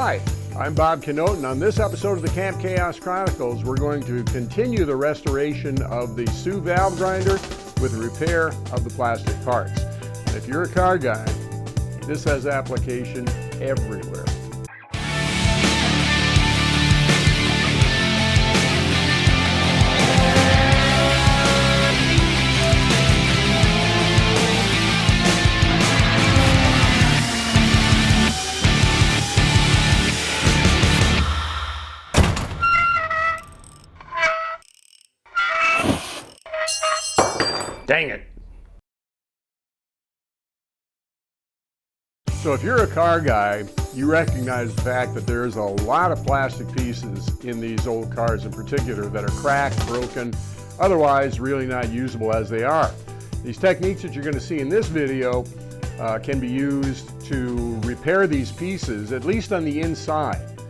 Hi, I'm Bob Canote, and on this episode of the Camp Chaos Chronicles, we're going to continue the restoration of the Sioux valve grinder with repair of the plastic parts. And if you're a car guy, this has application everywhere. Dang it. So if you're a car guy, you recognize the fact that there's a lot of plastic pieces in these old cars in particular that are cracked, broken, otherwise really not usable as they are. These techniques that you're going to see in this video can be used to repair these pieces, at least on the inside,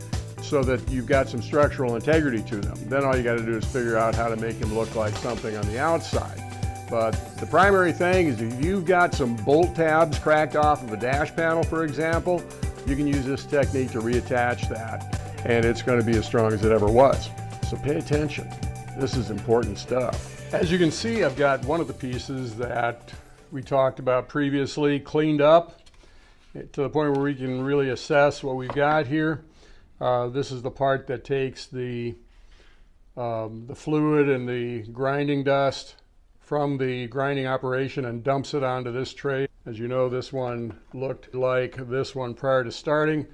so that you've got some structural integrity to them. Then all you got to do is figure out how to make them look like something on the outside. But the primary thing is if you've got some bolt tabs cracked off of a dash panel, for example, you can use this technique to reattach that, and it's going to be as strong as it ever was. So pay attention. This is important stuff. As you can see, I've got one of the pieces that we talked about previously cleaned up to the point where we can really assess what we've got here. This is the part that takes the fluid and the grinding dust from the grinding operation and dumps it onto this tray. As you know, this one looked like this one prior to starting.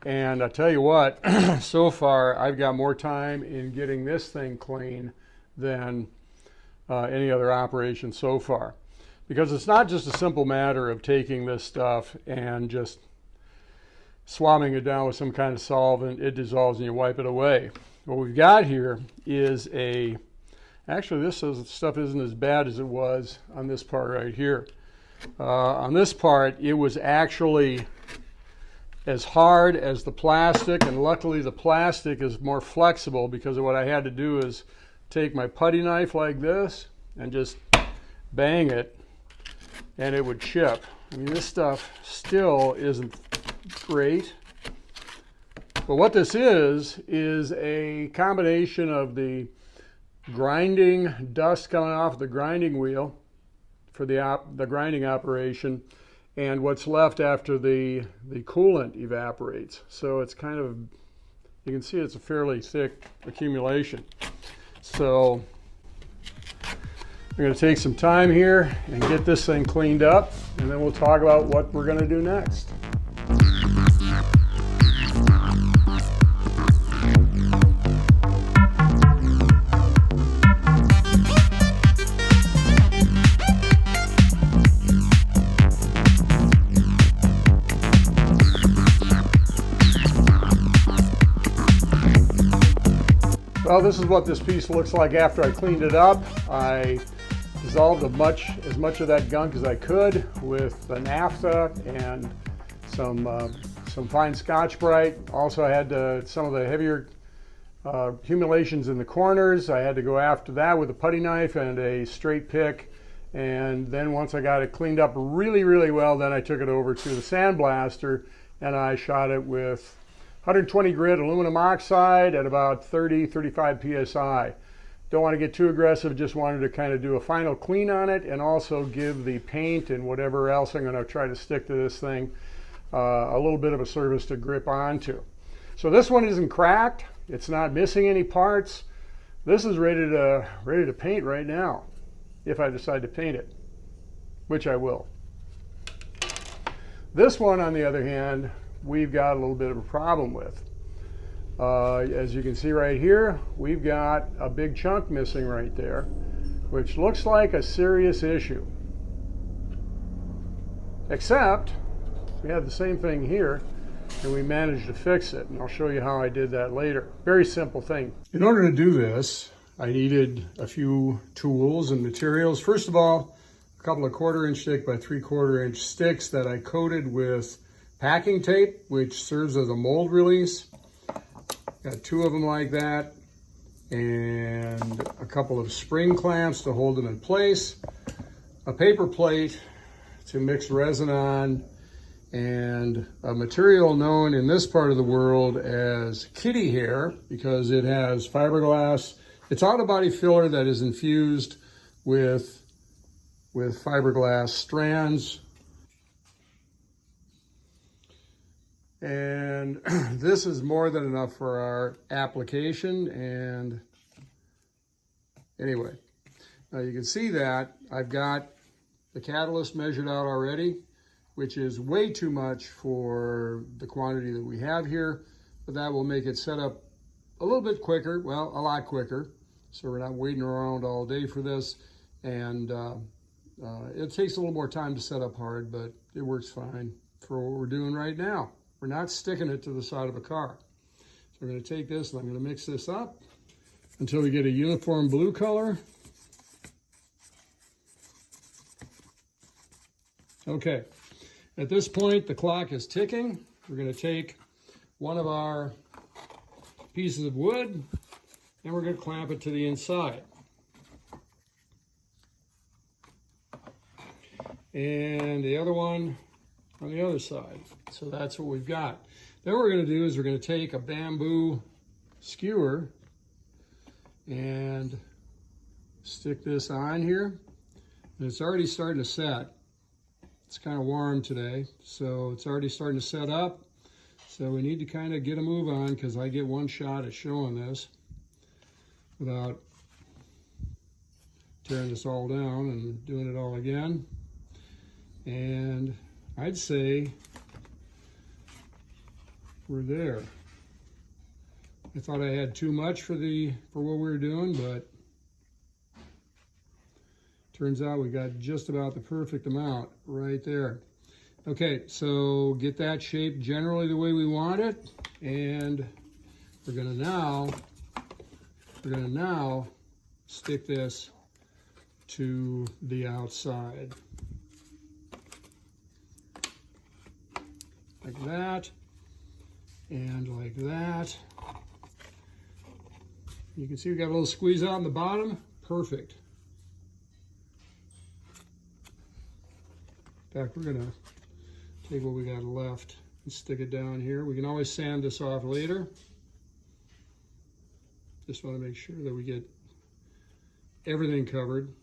And I tell you what, so far I've got more time in getting this thing clean than any other operation so far. Because it's not just a simple matter of taking this stuff and just swabbing it down with some kind of solvent. It dissolves and you wipe it away. What we've got here is actually, this stuff isn't as bad as it was on this part right here. On this part, it was actually as hard as the plastic, and luckily the plastic is more flexible because of what I had to do is take my putty knife like this and just bang it, and it would chip. I mean, this stuff still isn't great. But what this is a combination of the grinding dust coming off the grinding wheel for the grinding operation and what's left after the coolant evaporates. So it's kind of, you can see it's a fairly thick accumulation. So I'm going to take some time here and get this thing cleaned up, and then we'll talk about what we're going to do next. Well, this is what this piece looks like after I cleaned it up. I dissolved as much of that gunk as I could with the naphtha and some fine Scotch-Brite. Also, I had some of the heavier accumulations in the corners. I had to go after that with a putty knife and a straight pick. And then once I got it cleaned up really, really well, then I took it over to the sandblaster and I shot it with 120 grit aluminum oxide at about 30-35 psi. Don't want to get too aggressive, just wanted to kind of do a final clean on it and also give the paint and whatever else I'm going to try to stick to this thing a little bit of a surface to grip onto. So this one isn't cracked, it's not missing any parts. This is ready to paint right now, if I decide to paint it, which I will. This one, on the other hand, we've got a little bit of a problem with. As you can see right here, we've got a big chunk missing right there, which looks like a serious issue. Except we have the same thing here and we managed to fix it, and I'll show you how I did that later. Very simple thing. In order to do this, I needed a few tools and materials. First of all, a couple of 1/4 inch thick by 3/4 inch sticks that I coated with packing tape, which serves as a mold release. Got 2 of them like that, and a couple of spring clamps to hold them in place, a paper plate to mix resin on, and a material known in this part of the world as kitty hair because it has fiberglass. It's auto body filler that is infused with fiberglass strands. And this is more than enough for our application. And anyway, now you can see that I've got the catalyst measured out already, which is way too much for the quantity that we have here, but that will make it set up a little bit quicker, well, a lot quicker, so we're not waiting around all day for this, and it takes a little more time to set up hard, but it works fine for what we're doing right now. We're not sticking it to the side of a car. So I'm going to take this and I'm going to mix this up until we get a uniform blue color. Okay. At this point, the clock is ticking. We're going to take one of our pieces of wood and we're going to clamp it to the inside. And the other one on the other side. So that's what we've got. Then what we're going to do is we're going to take a bamboo skewer and stick this on here. And it's already starting to set. It's kind of warm today, so it's already starting to set up. So we need to kind of get a move on because I get one shot at showing this without tearing this all down and doing it all again. And I'd say we're there. I thought I had too much for what we were doing, but turns out we got just about the perfect amount right there. Okay, so get that shape generally the way we want it, and we're gonna now stick this to the outside. Like that, and like that. You can see we got a little squeeze out in the bottom. Perfect. In fact, we're gonna take what we got left and stick it down here. We can always sand this off later. Just want to make sure that we get everything covered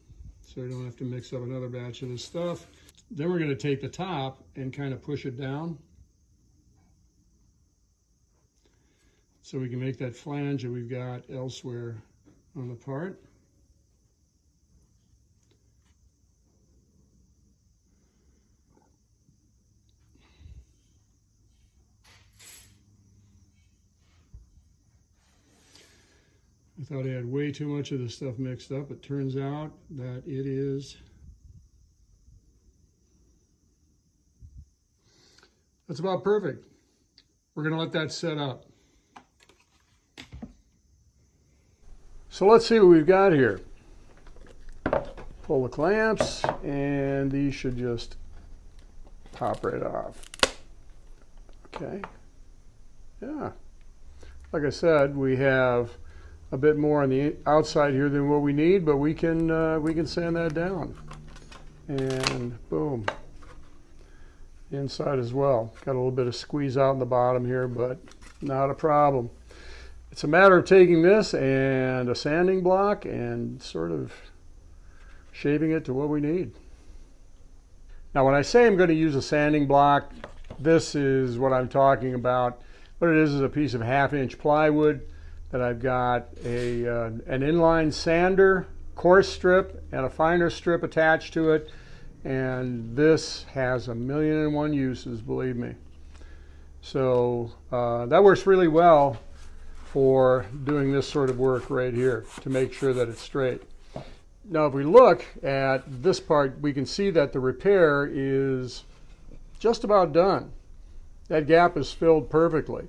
so we don't have to mix up another batch of this stuff. Then we're going to take the top and kind of push it down so we can make that flange that we've got elsewhere on the part. I thought I had way too much of this stuff mixed up. It turns out that it is. That's about perfect. We're going to let that set up. So let's see what we've got here. Pull the clamps, and these should just pop right off. Okay. Yeah. Like I said, we have a bit more on the outside here than what we need, but we can sand that down. And boom. Inside as well. Got a little bit of squeeze out in the bottom here, but not a problem. It's a matter of taking this and a sanding block and sort of shaping it to what we need. Now when I say I'm going to use a sanding block, this is what I'm talking about. What it is a piece of 1/2-inch plywood that I've got an inline sander, coarse strip, and a finer strip attached to it. And this has 1,000,001 uses, believe me. So that works really well for doing this sort of work right here to make sure that it's straight. Now if we look at this part, we can see that the repair is just about done. That gap is filled perfectly.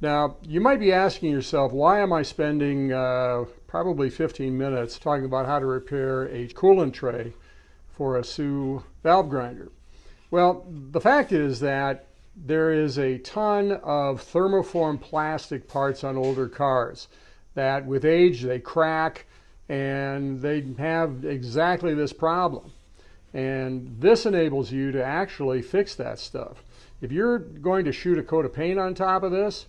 Now you might be asking yourself, why am I spending probably 15 minutes talking about how to repair a coolant tray for a Sioux valve grinder? Well, the fact is that there is a ton of thermoform plastic parts on older cars that with age they crack and they have exactly this problem. And this enables you to actually fix that stuff. if you're going to shoot a coat of paint on top of this,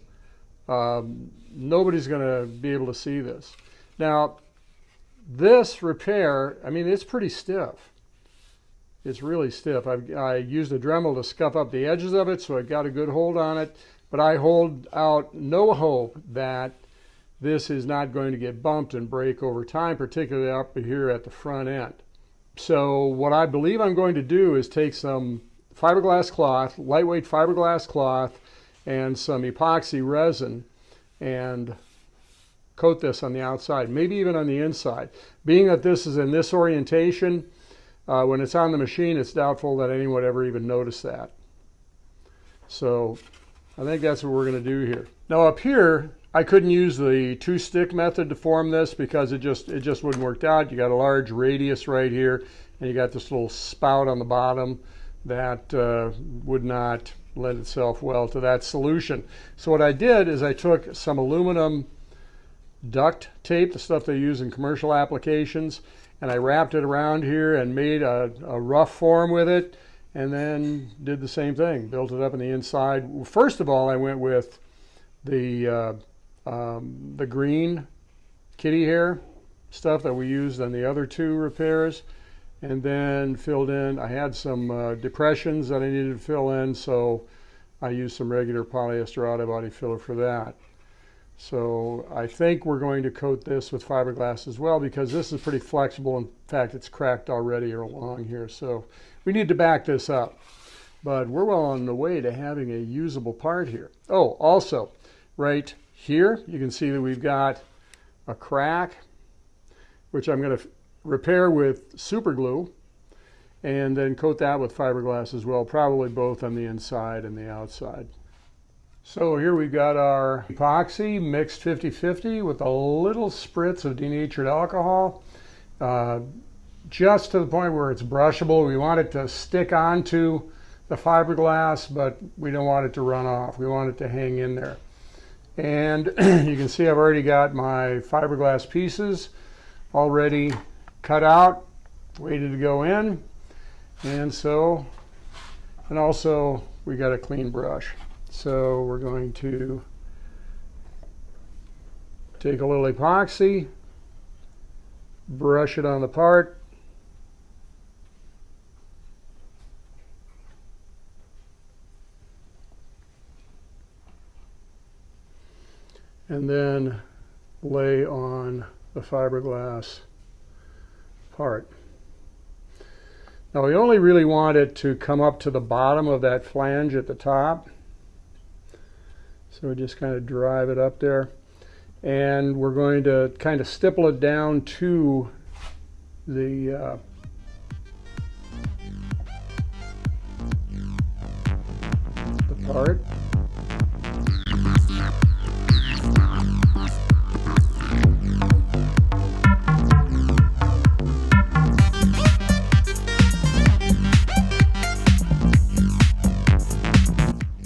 nobody's going to be able to see this. Now, this repair, I mean, it's pretty stiff. It's really stiff. I used a Dremel to scuff up the edges of it, so I got a good hold on it. But I hold out no hope that this is not going to get bumped and break over time, particularly up here at the front end. So what I believe I'm going to do is take some fiberglass cloth, lightweight fiberglass cloth, and some epoxy resin, and coat this on the outside, maybe even on the inside. Being that this is in this orientation, when it's on the machine, it's doubtful that anyone would ever even notice that. So I think that's what we're going to do here. Now up here, I couldn't use the two-stick method to form this because it just wouldn't work out. You got a large radius right here, and you got this little spout on the bottom that would not lend itself well to that solution. So what I did is I took some aluminum duct tape, the stuff they use in commercial applications, and I wrapped it around here and made a rough form with it, and then did the same thing, built it up on the inside. First of all, I went with the green kitty hair stuff that we used on the other two repairs, and then filled in. I had some depressions that I needed to fill in, so I used some regular polyester auto body filler for that. So I think we're going to coat this with fiberglass as well, because this is pretty flexible. In fact, it's cracked already along here, so we need to back this up. But we're well on the way to having a usable part here. Oh, also, right here, you can see that we've got a crack, which I'm going to repair with super glue, and then coat that with fiberglass as well, probably both on the inside and the outside. So here we've got our epoxy mixed 50-50 with a little spritz of denatured alcohol, just to the point where it's brushable. We want it to stick onto the fiberglass, but we don't want it to run off. We want it to hang in there. And you can see I've already got my fiberglass pieces already cut out, waited to go in. And also we got a clean brush. So we're going to take a little epoxy, brush it on the part, and then lay on the fiberglass part. Now we only really want it to come up to the bottom of that flange at the top. So we just kind of drive it up there, and we're going to kind of stipple it down to the part.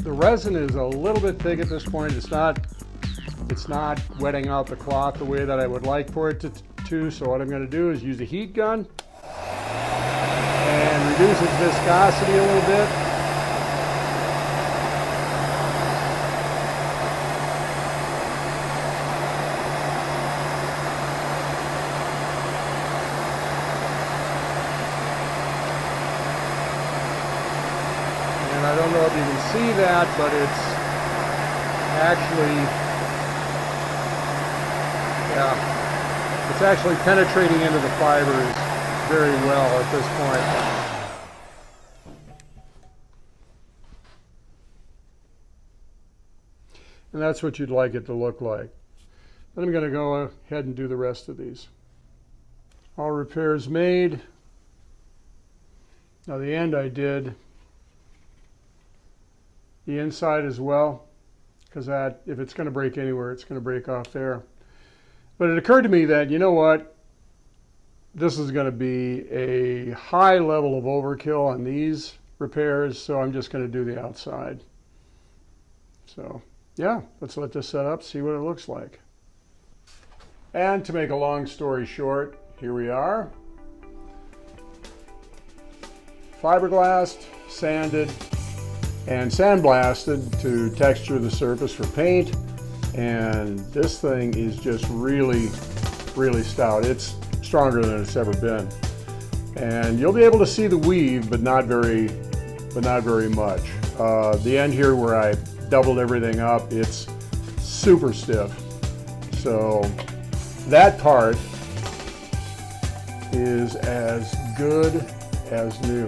Resin is a little bit thick at this point. It's not wetting out the cloth the way that I would like for it to. So what I'm going to do is use a heat gun and reduce its viscosity a little bit. I don't know if you can see that, but it's actually penetrating into the fibers very well at this point. And that's what you'd like it to look like. Then I'm going to go ahead and do the rest of these. All repairs made. Now the end I did the inside as well, because that, if it's going to break anywhere, it's going to break off there. But it occurred to me that, you know what, this is going to be a high level of overkill on these repairs, so I'm just going to do the outside. So yeah, let's let this set up, see what it looks like. And to make a long story short, here we are. Fiberglassed, sanded, and sandblasted to texture the surface for paint. And this thing is just really, really stout. It's stronger than it's ever been. And you'll be able to see the weave, but not very much. The end here where I doubled everything up, it's super stiff. So that part is as good as new.